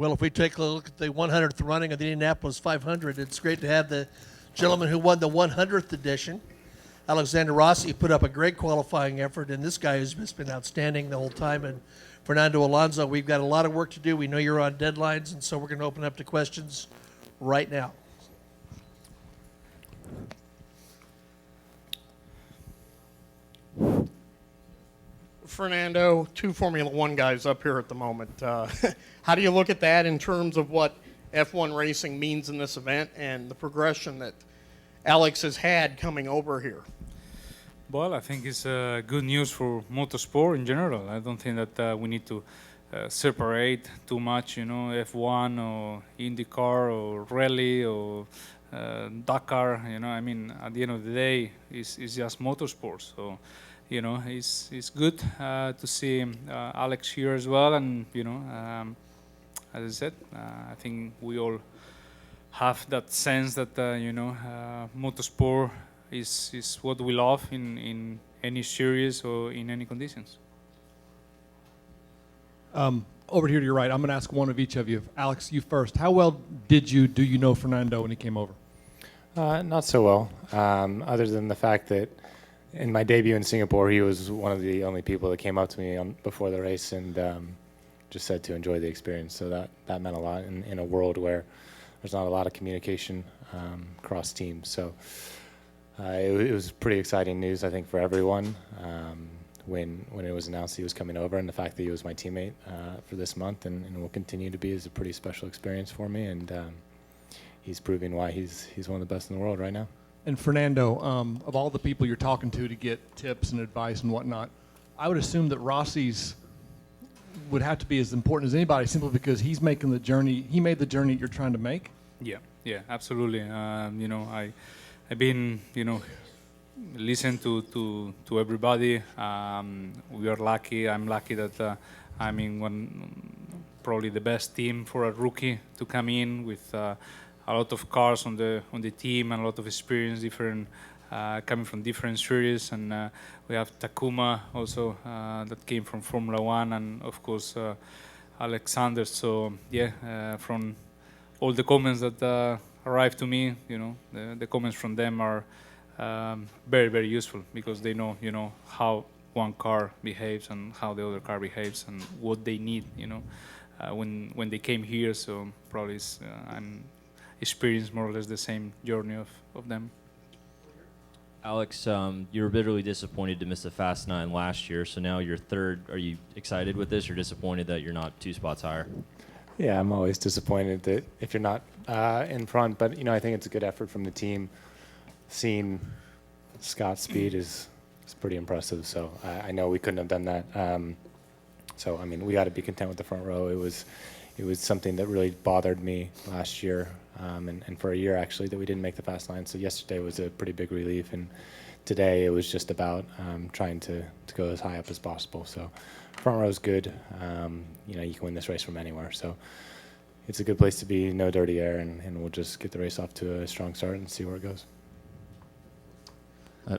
Well, if we take a look at the 100th running of the Indianapolis 500, it's great to have the gentleman who won the 100th edition, Alexander Rossi, put up a great qualifying effort, and this guy has just been outstanding the whole time. And Fernando, Alonso, we've got a lot of work to do. We know you're on deadlines, and so we're going to open up to questions right now. Fernando, two Formula One guys up here at the moment. How do you look at that in terms of what F1 racing means in this event and the progression that Alex has had coming over here? Well, I think it's good news for motorsport in general. I don't think that we need to separate too much, F1 or IndyCar or rally or Dakar. I mean, at the end of the day, it's just motorsport. So, it's good to see Alex here as well. And, as I said, I think we all have that sense that, motorsport is what we love in any series or in any conditions. Over here to your right, I'm going to ask one of each of you. Alex, you first. How well do you know Fernando when he came over? Not so well, other than the fact that in my debut in Singapore, he was one of the only people that came up to me before the race and just said to enjoy the experience. So that meant a lot in a world where there's not a lot of communication across teams. So it was pretty exciting news, I think, for everyone when it was announced he was coming over, and the fact that he was my teammate for this month and will continue to be is a pretty special experience for me. And he's proving why he's one of the best in the world right now. And Fernando, of all the people you're talking to get tips and advice and whatnot, I would assume that Rossi's would have to be as important as anybody, simply because he's making the journey. He made the journey you're trying to make. Yeah, absolutely. I've been, listen to everybody. We are lucky. I'm lucky that I'm in probably the best team for a rookie to come in with a lot of cars on the team and a lot of experience, coming from different series. And we have Takuma also that came from Formula One, and of course Alexander. So from all the comments that arrived to me, the comments from them are very, very useful, because they know, how one car behaves and how the other car behaves and what they need, when they came here. So probably I'm experienced more or less the same journey of them. Alex, you were bitterly disappointed to miss the Fast 9 last year, so now you're third. Are you excited with this, or disappointed that you're not 2 spots higher? Yeah, I'm always disappointed that if you're not in front, but I think it's a good effort from the team. Seeing Scott's speed is pretty impressive, so I know we couldn't have done that. So I mean, we got to be content with the front row. It was something that really bothered me last year, and for a year actually, that we didn't make the Fast 9. So yesterday was a pretty big relief, and today it was just about trying to go as high up as possible. So front row is good. You can win this race from anywhere. So it's a good place to be, no dirty air, and we'll just get the race off to a strong start and see where it goes.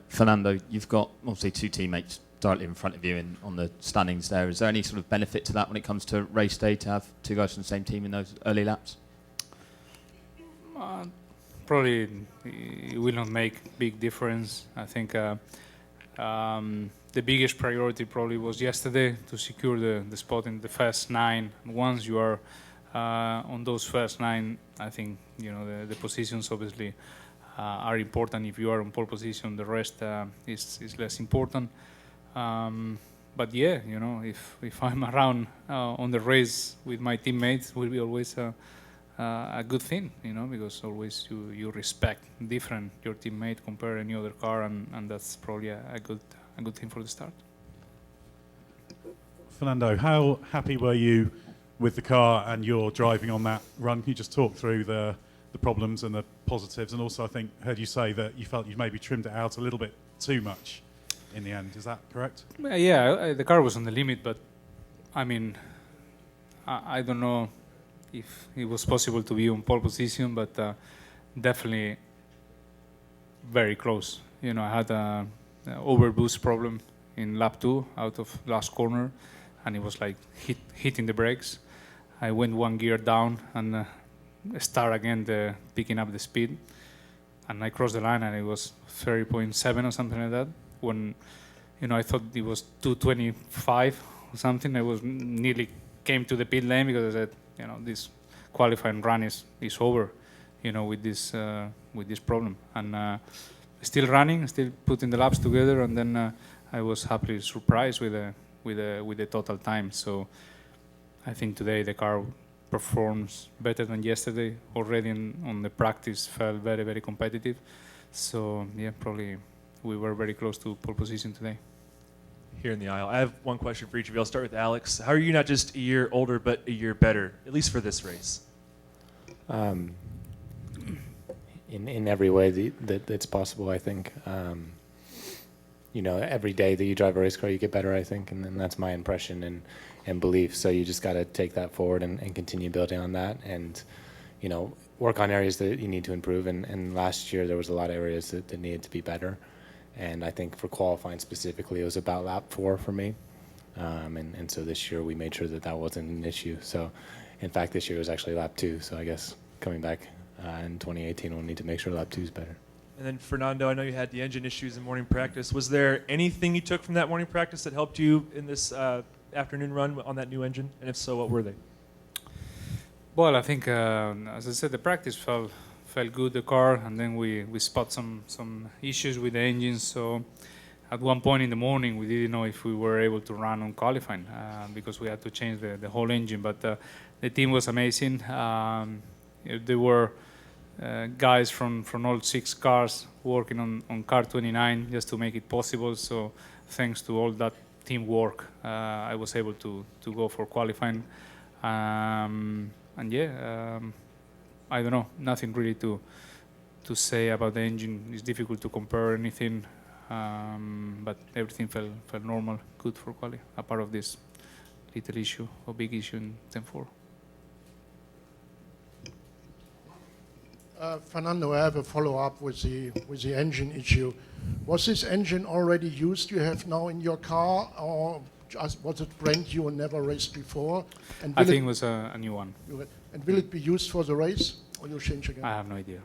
Fernando, you've got obviously 2 teammates directly in front of you on the standings there. Is there any sort of benefit to that when it comes to race day, to have 2 guys from the same team in those early laps? Probably it will not make big difference. I think the biggest priority probably was yesterday to secure the spot in the first 9. Once you are on those first 9, I think the positions obviously are important. If you are in pole position, the rest is less important. But yeah, if I'm around on the race with my teammates, it will be always a good thing, because always you respect your teammate compared to any other car, and that's probably a good thing for the start. Fernando, how happy were you with the car and your driving on that run? Can you just talk through the problems and the positives? And also, I think heard you say that you felt you maybe trimmed it out a little bit too much in the end. Is that correct? Yeah, the car was on the limit, but I mean, I don't know if it was possible to be on pole position, but definitely very close. I had an overboost problem in lap 2 out of last corner, and it was like hitting the brakes. I went one gear down and start again picking up the speed. And I crossed the line and it was 30.7 or something like that. When, I thought it was 225 or something. I was nearly came to the pit lane because I said, this qualifying run is over, with this problem. And still running, still putting the laps together, and then I was happily surprised with the total time. So I think today the car performs better than yesterday. Already on the practice felt very, very competitive. So yeah, probably we were very close to pole position today. Here in the aisle, I have one question for each of you. I'll start with Alex. How are you not just a year older, but a year better, at least for this race? In every way that's possible, I think. Every day that you drive a race car, you get better, I think, and that's my impression and belief. So you just got to take that forward and continue building on that, and work on areas that you need to improve. And last year there was a lot of areas that needed to be better, and I think for qualifying specifically, it was about lap 4 for me. And so this year we made sure that wasn't an issue. So in fact, this year was actually lap 2. So I guess coming back in 2018, we'll need to make sure lap 2 is better. And then Fernando, I know you had the engine issues in morning practice. Was there anything you took from that morning practice that helped you in this afternoon run on that new engine? And if so, what were they? Well, I think, as I said, the practice felt good, the car, and then we spot some issues with the engine. So at one point in the morning, we didn't know if we were able to run on qualifying because we had to change the whole engine. But the team was amazing. There were guys from all 6 cars working on car 29 just to make it possible. So thanks to all that teamwork, I was able to go for qualifying. And yeah, I don't know, nothing really to say about the engine. It's difficult to compare anything, but everything felt normal, good for quali, apart of this little issue or big issue in 10-4. Fernando, I have a follow-up with the engine issue. Was this engine already used you have now in your car, or was it brand new and never raced before? And I think it was a new one. And will it be used for the race, or you'll change again? I have no idea.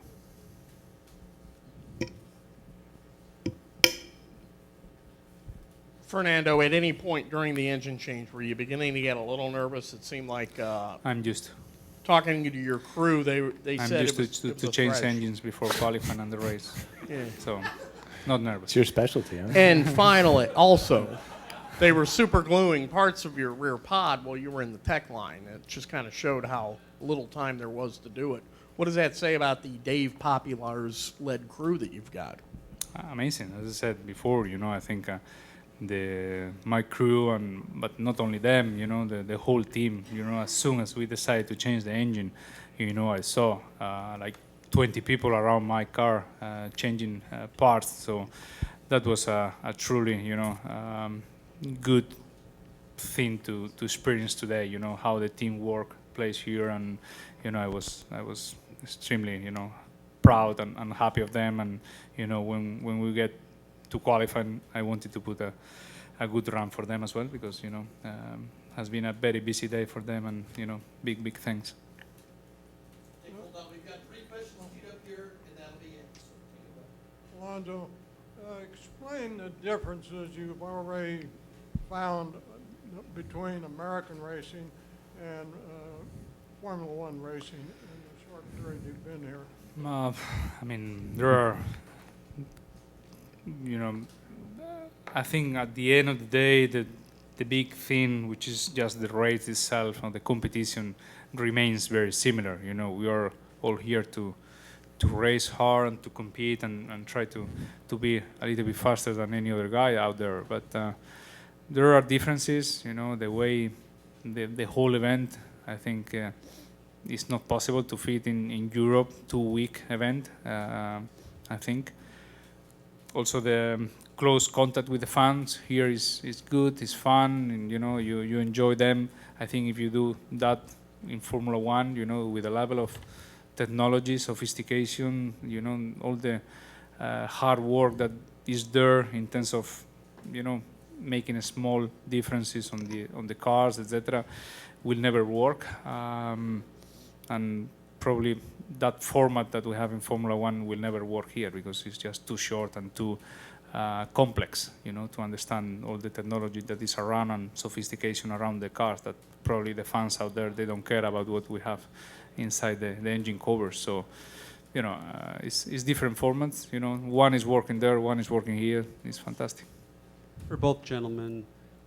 Fernando, at any point during the engine change, were you beginning to get a little nervous? It seemed like I'm used. Talking to your crew, they I'm said used it was to a change thresh. engines before qualifying and the race. Yeah. So, not nervous. It's your specialty, huh? And finally, also, they were super gluing parts of your rear pod while you were in the tech line. It just kind of showed how little time there was to do it. What does that say about the Dave Populars led crew that you've got? Amazing. As I said before, I think my crew, but not only them, the whole team, as soon as we decided to change the engine, I saw like 20 people around my car changing parts. So that was a truly, good thing to experience today. How the teamwork plays here, and I was extremely, proud and happy of them. And when we get to qualify, I wanted to put a good run for them as well, because has been a very busy day for them, and big thanks. Hey, hold on. We've got 3 questions queued up here, and that'll be it. So, Alonso, explain the differences you've already found between American racing and Formula One racing in the short period you've been here. I mean, there are, I think at the end of the day, the big thing, which is just the race itself and the competition, remains very similar. We are all here to race hard and to compete and try to be a little bit faster than any other guy out there. But there are differences, the way the whole event, I think, it's not possible to fit in Europe 2-week event, I think. Also, the close contact with the fans here is good, it's fun, and you enjoy them. I think if you do that in Formula One, with a level of technology, sophistication, all the hard work that is there in terms of, making small differences on the cars, etc. will never work, and probably that format that we have in Formula One will never work here because it's just too short and too complex, to understand all the technology that is around and sophistication around the cars that probably the fans out there, they don't care about what we have inside the engine covers. So, it's different formats. One is working there, one is working here. It's fantastic. For both gentlemen,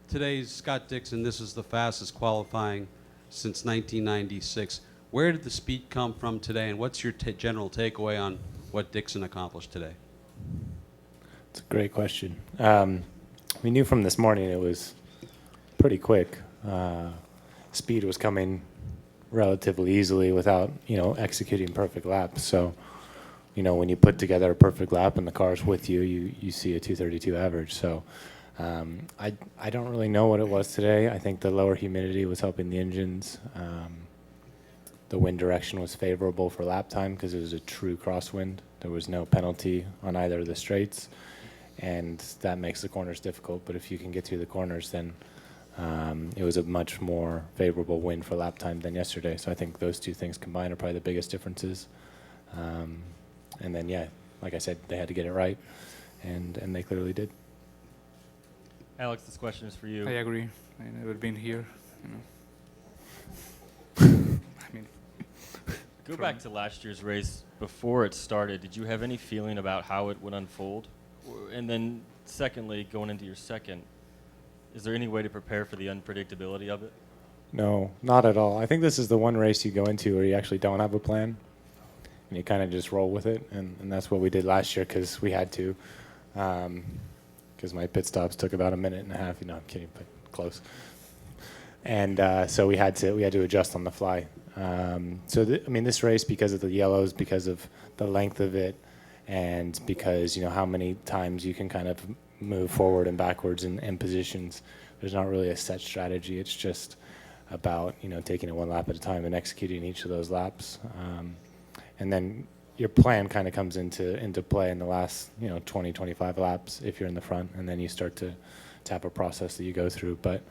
today's Scott Dixon, this is the fastest qualifying since 1996. Where did the speed come from today, and what's your general takeaway on what Dixon accomplished today? It's a great question. We knew from this morning it was pretty quick. Speed was coming relatively easily without, executing perfect laps. So, when you put together a perfect lap and the car's with you, you see a 232 average. So, I don't really know what it was today. I think the lower humidity was helping the engines. The wind direction was favorable for lap time because it was a true crosswind. There was no penalty on either of the straights, and that makes the corners difficult. But if you can get through the corners, then it was a much more favorable wind for lap time than yesterday. So I think those two things combined are probably the biggest differences. And then, yeah, like I said, they had to get it right, and they clearly did. Alex, this question is for you. I agree. I've never been here. Go back to last year's race. Before it started, did you have any feeling about how it would unfold? And then, secondly, going into your second, is there any way to prepare for the unpredictability of it? No, not at all. I think this is the one race you go into where you actually don't have a plan, and you kind of just roll with it. And that's what we did last year because we had to, because my pit stops took about a minute and a half. I'm kidding, but close. And so we had to adjust on the fly. This race, because of the yellows, because of the length of it, and because how many times you can kind of move forward and backwards in positions, there's not really a set strategy. It's just about taking it one lap at a time and executing each of those laps, and then your plan kind of comes into play in the last 20, 25 laps if you're in the front, and then you start to have a process that you go through. But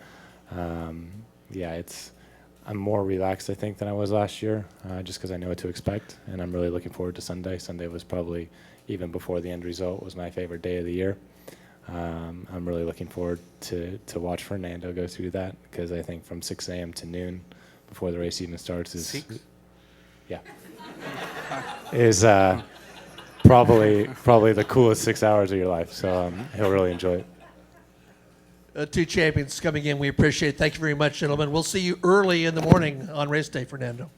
I'm more relaxed, I think, than I was last year, just because I know what to expect, and I'm really looking forward to Sunday. Sunday was probably, even before the end result, was my favorite day of the year. I'm really looking forward to watch Fernando go through that, because I think from 6 a.m. to noon, before the race even starts, is probably the coolest 6 hours of your life. So he'll really enjoy it. Two champions coming in. We appreciate it. Thank you very much, gentlemen. We'll see you early in the morning on race day, Fernando.